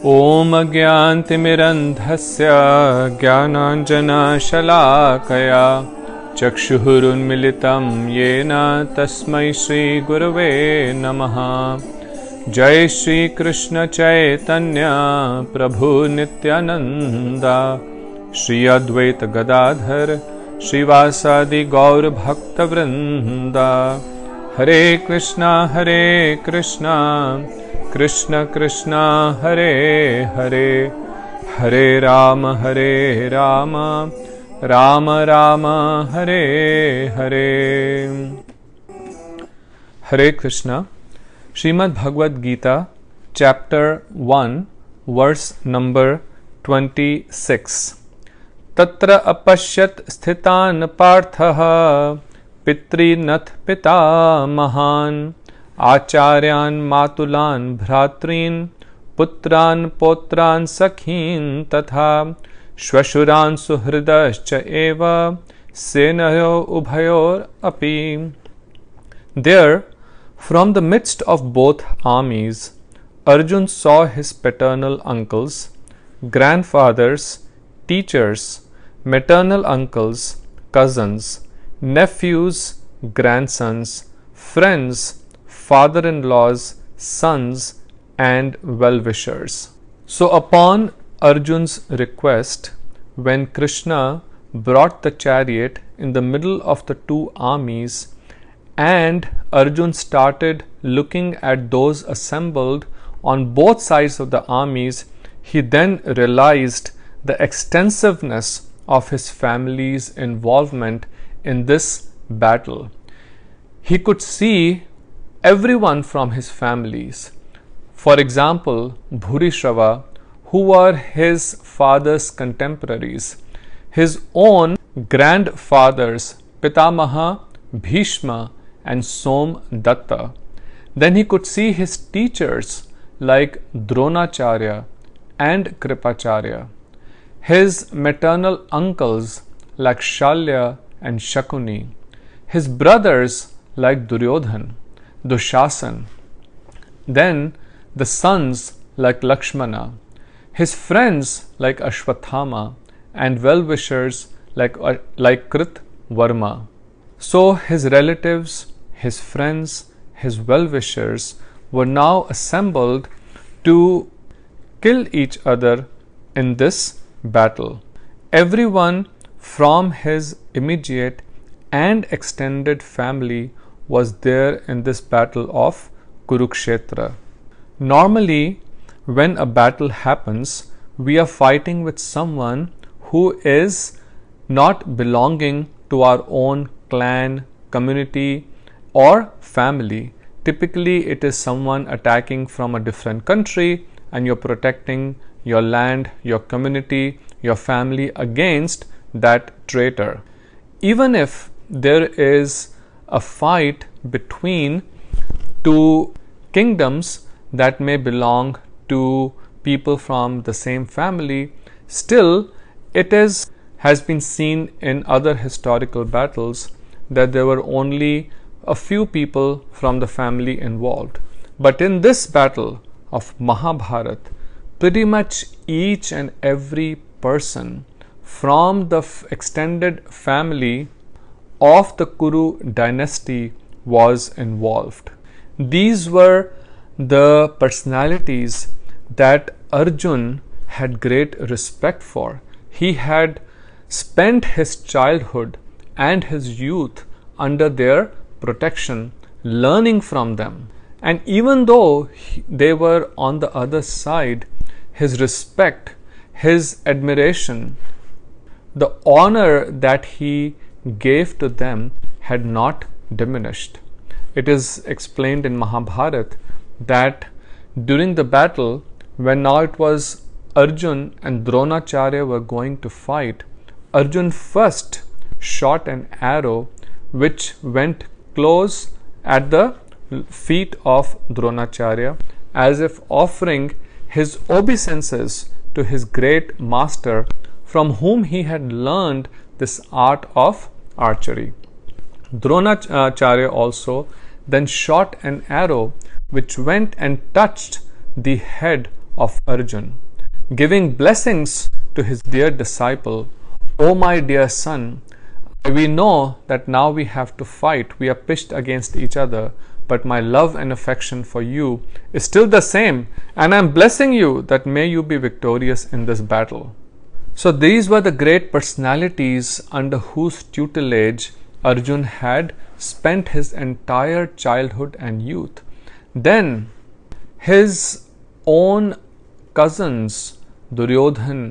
ॐ अज्ञानतिमिरन्धस्य ज्ञानाञ्जनशलाकया चक्षुरुन्मिलितं येन तस्मै श्रीगुरवे नमः। जय श्री कृष्ण चैतन्य प्रभु नित्यानंद श्री अद्वैत गदाधर श्रीवासादि गौर भक्तवृंद। हरे कृष्णा कृष्ण कृष्ण हरे हरे, हरे राम राम राम हरे हरे। हरे Krishna. Srimad Bhagavad Gita, chapter 1, verse number 26. Tatra apashyat sthitan parthaha pitrinath pita mahan acharyan matulan bhratrin putran potran sakhin tatha shvashuran suhridascha eva senayo ubhayor api. There, from the midst of both armies, Arjun saw his paternal uncles, grandfathers, teachers, maternal uncles, cousins, nephews, grandsons, friends, father-in-laws, sons, and well-wishers. So upon Arjun's request, when Krishna brought the chariot in the middle of the two armies, and Arjun started looking at those assembled on both sides of the armies, he then realized the extensiveness of his family's involvement in this battle. He could see everyone from his families. For example, Bhurishrava, who were his father's contemporaries, his own grandfathers, Pitamaha, Bhishma, and Somdatta. Then he could see his teachers like Dronacharya and Kripacharya, his maternal uncles like Shalya and Shakuni, his brothers like Duryodhan, Dushasan, then the sons like Lakshmana, his friends like Ashwathama, and well-wishers like Krit Varma. So his relatives, his friends, his well-wishers were now assembled to kill each other in this battle. Everyone from his immediate and extended family was there in this battle of Kurukshetra. Normally, when a battle happens, we are fighting with someone who is not belonging to our own clan, community, or family. Typically, it is someone attacking from a different country and you're protecting your land, your community, your family against that traitor. Even if there is a fight between two kingdoms that may belong to people from the same family, still it has been seen in other historical battles that there were only a few people from the family involved. But in this battle of Mahabharat, pretty much each and every person from the extended family of the Kuru dynasty was involved. These were the personalities that Arjun had great respect for. He had spent his childhood and his youth under their protection, learning from them. And even though they were on the other side, his respect, his admiration, the honor that he gave to them had not diminished. It is explained in Mahabharata that during the battle, when now it was Arjun and Dronacharya were going to fight, Arjun first shot an arrow which went close at the feet of Dronacharya, as if offering his obeisances to his great master from whom he had learned this art of archery. Dronacharya also then shot an arrow which went and touched the head of Arjun, giving blessings to his dear disciple. "O my dear son, we know that now we have to fight. We are pitched against each other, but my love and affection for you is still the same, and I am blessing you that may you be victorious in this battle." So these were the great personalities under whose tutelage Arjun had spent his entire childhood and youth. Then his own cousins, Duryodhan,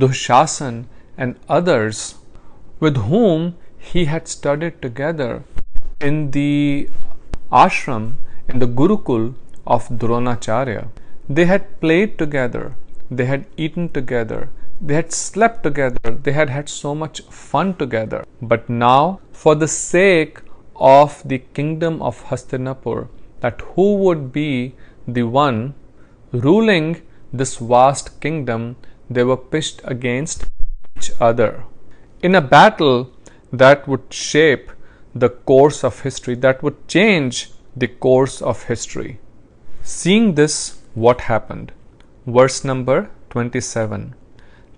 Dushasan, and others with whom he had studied together in the ashram, in the Gurukul of Dronacharya. They had played together, they had eaten together, they had slept together, they had had so much fun together. But now, for the sake of the kingdom of Hastinapur, that who would be the one ruling this vast kingdom, they were pitched against each other in a battle that would shape the course of history, that would change the course of history. Seeing this, what happened? Verse number 27.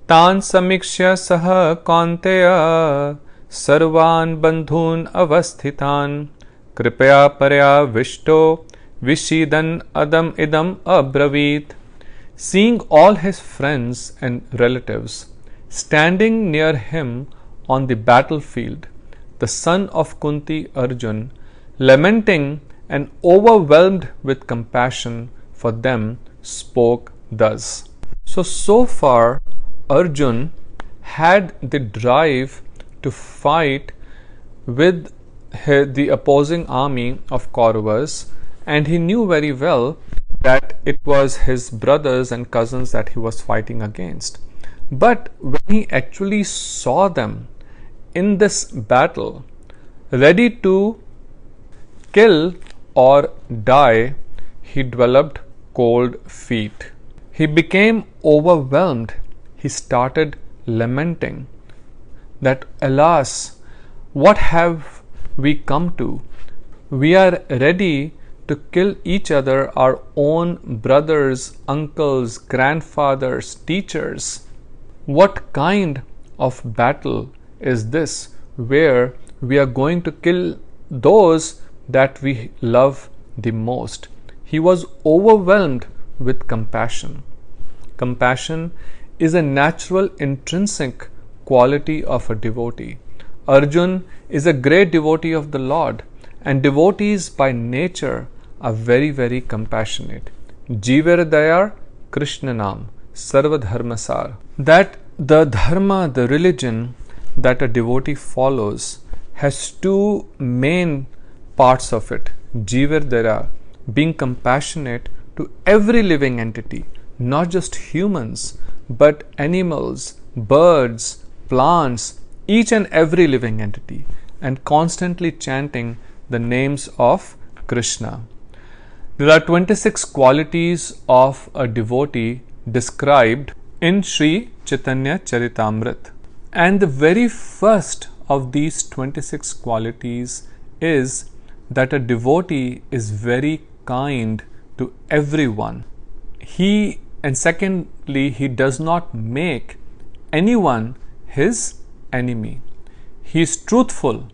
Tan samikshya saha kaunteya sarvan bandhun avasthitan kripaya parya vishto vishidan adam idam abravit. Seeing all his friends and relatives standing near him on the battlefield, the son of Kunti, Arjun, lamenting and overwhelmed with compassion for them, spoke thus. So far, Arjun had the drive to fight with the opposing army of Kauravas, and he knew very well that it was his brothers and cousins that he was fighting against. But when he actually saw them in this battle, ready to kill or die, he developed cold feet. He became overwhelmed. He started lamenting that, alas, what have we come to? We are ready to kill each other, our own brothers, uncles, grandfathers, teachers. What kind of battle is this where we are going to kill those that we love the most? He was overwhelmed with compassion. Compassion is a natural intrinsic quality of a devotee. Arjun is a great devotee of the Lord, and devotees by nature are very, very compassionate. Jiver Dayar Krishna Nam Sarva Dharmasar. That the dharma, the religion that a devotee follows, has two main parts of it. Jiver Dayar, being compassionate to every living entity, not just humans, but animals, birds, plants, each and every living entity, and constantly chanting the names of Krishna. There are 26 qualities of a devotee described in Sri Chaitanya Charitamrita. And the very first of these 26 qualities is that a devotee is very kind to everyone. And secondly, he does not make anyone his enemy. He is truthful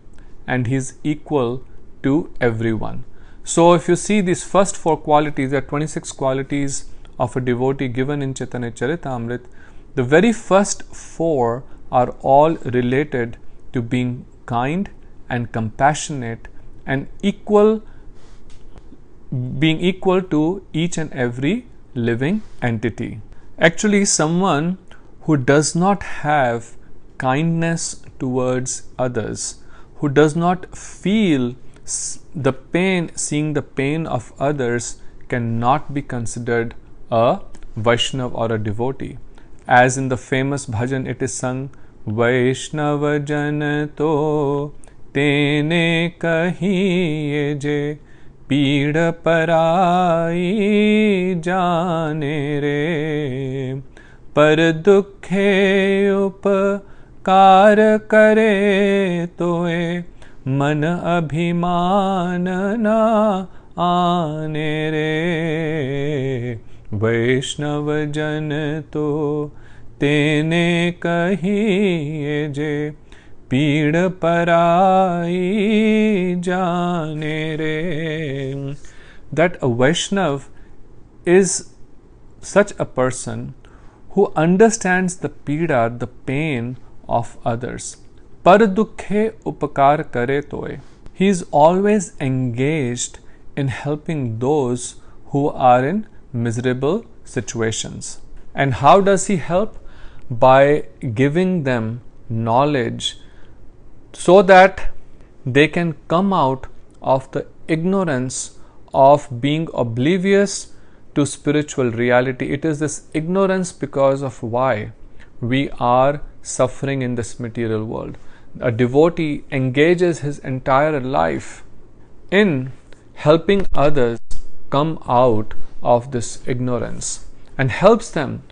and he is equal to everyone. So if you see these first four qualities, there are 26 qualities of a devotee given in Chaitanya Charitamrita. The very first four are all related to being kind and compassionate and being equal to each and every living entity. Actually, someone who does not have kindness towards others, who does not feel the pain, seeing the pain of others, cannot be considered a Vaishnav or a devotee. As in the famous bhajan, it is sung, Vaishnava jan to tene kahiye je pīḍa parāyi jāne re par dukhe upkar kare toye मन अभिमान ना आने रे, वैष्णव जन तो तेने कहिए जे, पीड़ पराई जाने रे. That a Vaishnav is such a person who understands the pida, the pain of others. Par dukhe upakar kare toy. He is always engaged in helping those who are in miserable situations. And how does he help? By giving them knowledge so that they can come out of the ignorance of being oblivious to spiritual reality. It is this ignorance because of why we are suffering in this material world. A devotee engages his entire life in helping others come out of this ignorance and helps them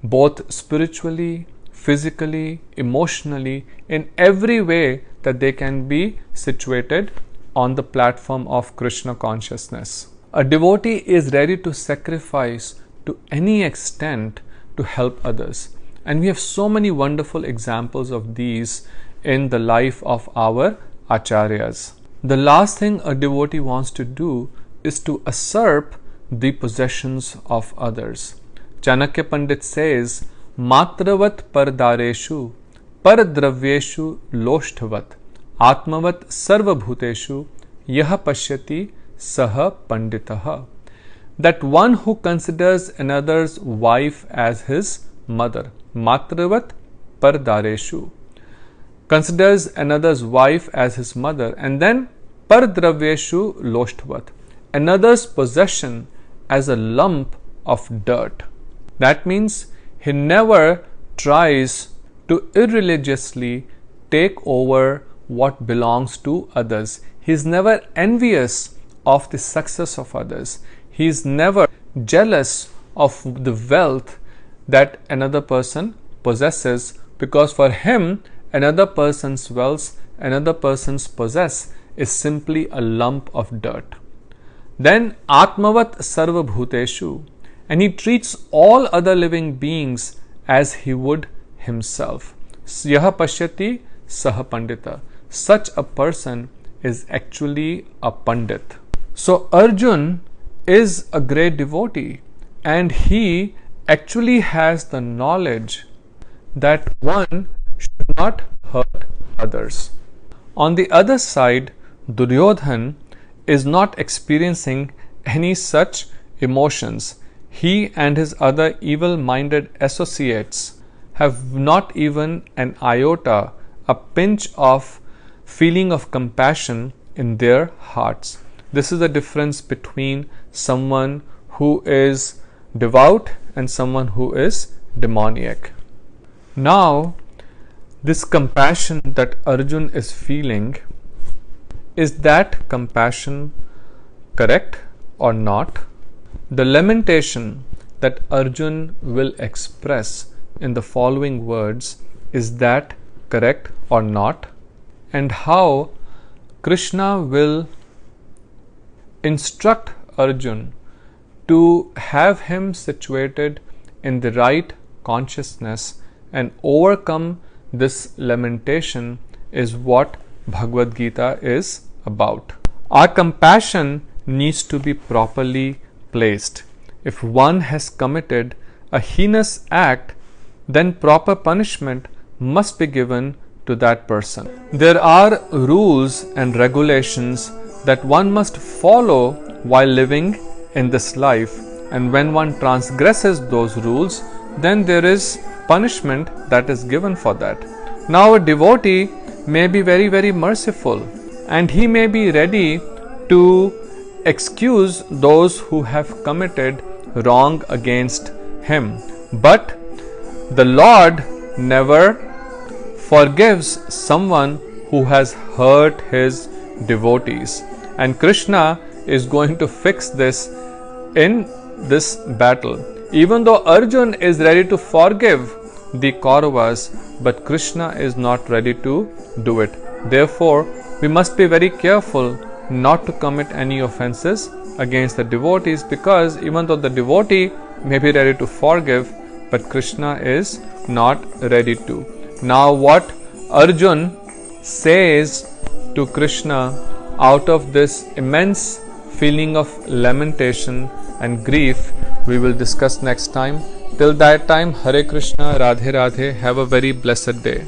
both spiritually, physically, emotionally, in every way that they can be situated on the platform of Krishna consciousness. A devotee is ready to sacrifice to any extent to help others. And we have so many wonderful examples of these in the life of our acharyas. The last thing a devotee wants to do is to usurp the possessions of others. Chanakya Pandit says, Matravat pardareshu, paradravyeshu loshtavat, atmavat sarvabhuteshu, yaha pashyati saha panditaha. That one who considers another's wife as his mother, matravat pardareshu, considers another's wife as his mother, and then pardravyeshu loshtavat, another's possession as a lump of dirt. That means he never tries to irreligiously take over what belongs to others. He is never envious of the success of others. He is never jealous of the wealth that another person possesses, because for him another person's wealth, another person's possess is simply a lump of dirt. Then Atmavat Sarva Bhuteshu, and he treats all other living beings as he would himself. Yaha Pashyati Saha Pandita. Such a person is actually a Pandit. So Arjun is a great devotee, and he actually has the knowledge that one should not hurt others. On the other side, Duryodhan is not experiencing any such emotions. He and his other evil-minded associates have not even an iota, a pinch of feeling of compassion in their hearts. This is the difference between someone who is devout and someone who is demoniac. Now, this compassion that Arjun is feeling, is that compassion correct or not? The lamentation that Arjun will express in the following words, is that correct or not? And how Krishna will instruct Arjun to have him situated in the right consciousness and overcome this lamentation is what Bhagavad Gita is about. Our compassion needs to be properly placed. If one has committed a heinous act, then proper punishment must be given to that person. There are rules and regulations that one must follow while living in this life, and when one transgresses those rules, then there is punishment that is given for that. Now a devotee may be very, very merciful, and he may be ready to excuse those who have committed wrong against him. But the Lord never forgives someone who has hurt his devotees. And Krishna is going to fix this in this battle. Even though Arjun is ready to forgive the Kauravas, but Krishna is not ready to do it. Therefore, we must be very careful not to commit any offenses against the devotees, because even though the devotee may be ready to forgive, but Krishna is not ready to. Now what Arjun says to Krishna out of this immense feeling of lamentation and grief, we will discuss next time. Till that time, Hare Krishna, Radhe Radhe, have a very blessed day.